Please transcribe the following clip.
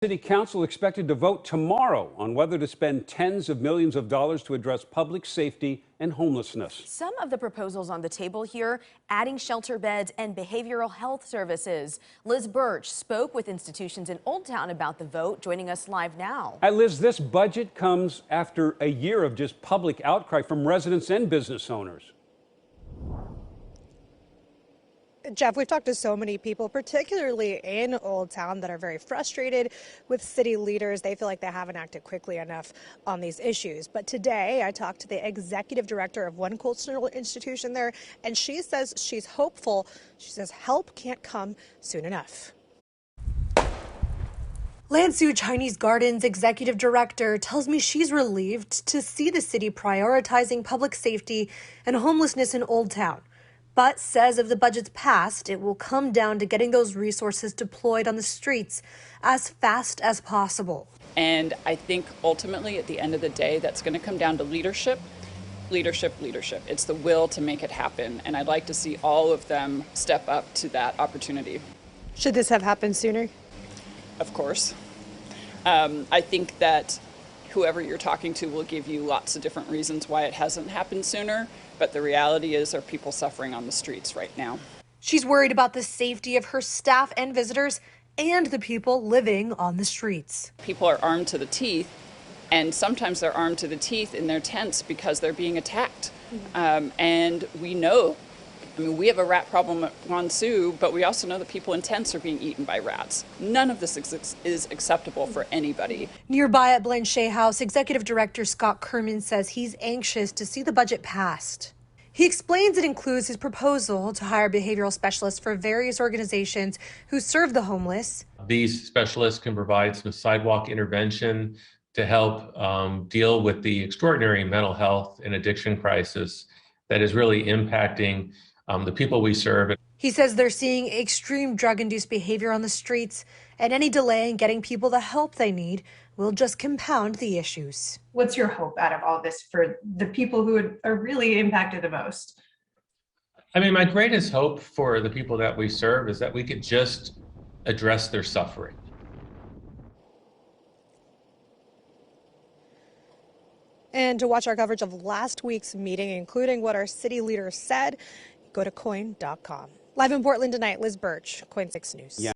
City Council expected to vote tomorrow on whether to spend tens of millions of dollars to address public safety and homelessness. Some of the proposals on the table here, adding shelter beds and behavioral health services. Liz Birch spoke with institutions in Old Town about the vote, joining us live now. Hi, Liz, this budget comes after a year of just public outcry from residents and business owners. Jeff, we've talked to so many people, particularly in Old Town, that are very frustrated with city leaders. They feel like they haven't acted quickly enough on these issues. But today I talked to the executive director of one cultural institution there, and she says she's hopeful. She says help can't come soon enough. Lansu Chinese Gardens executive director tells me she's relieved to see the city prioritizing public safety and homelessness in Old Town, but says if the budget's passed, it will come down to getting those resources deployed on the streets as fast as possible. And I think ultimately at the end of the day, that's going to come down to leadership. It's the will to make it happen. And I'd like to see all of them step up to that opportunity. Should this have happened sooner? Of course. I think that whoever you're talking to will give you lots of different reasons why it hasn't happened sooner. But the reality is, there are people suffering on the streets right now. She's worried about the safety of her staff and visitors and the people living on the streets. People are armed to the teeth, and sometimes they're armed to the teeth in their tents because they're being attacked. And we know, we have a rat problem at Wansu, but we also know that people in tents are being eaten by rats. None of this is acceptable for anybody. Nearby at Blanchet House, Executive Director Scott Kerman says he's anxious to see the budget passed. He explains it includes his proposal to hire behavioral specialists for various organizations who serve the homeless. These specialists can provide some sidewalk intervention to help deal with the extraordinary mental health and addiction crisis that is really impacting the people we serve. He says they're seeing extreme drug-induced behavior on the streets, and any delay in getting people the help they need will just compound the issues. What's your hope out of all this for the people who are really impacted the most? My greatest hope for the people that we serve is that we could just address their suffering. And to watch our coverage of last week's meeting, including what our city leaders said, go to KOIN.com. Live in Portland tonight, Liz Birch, KOIN 6 News.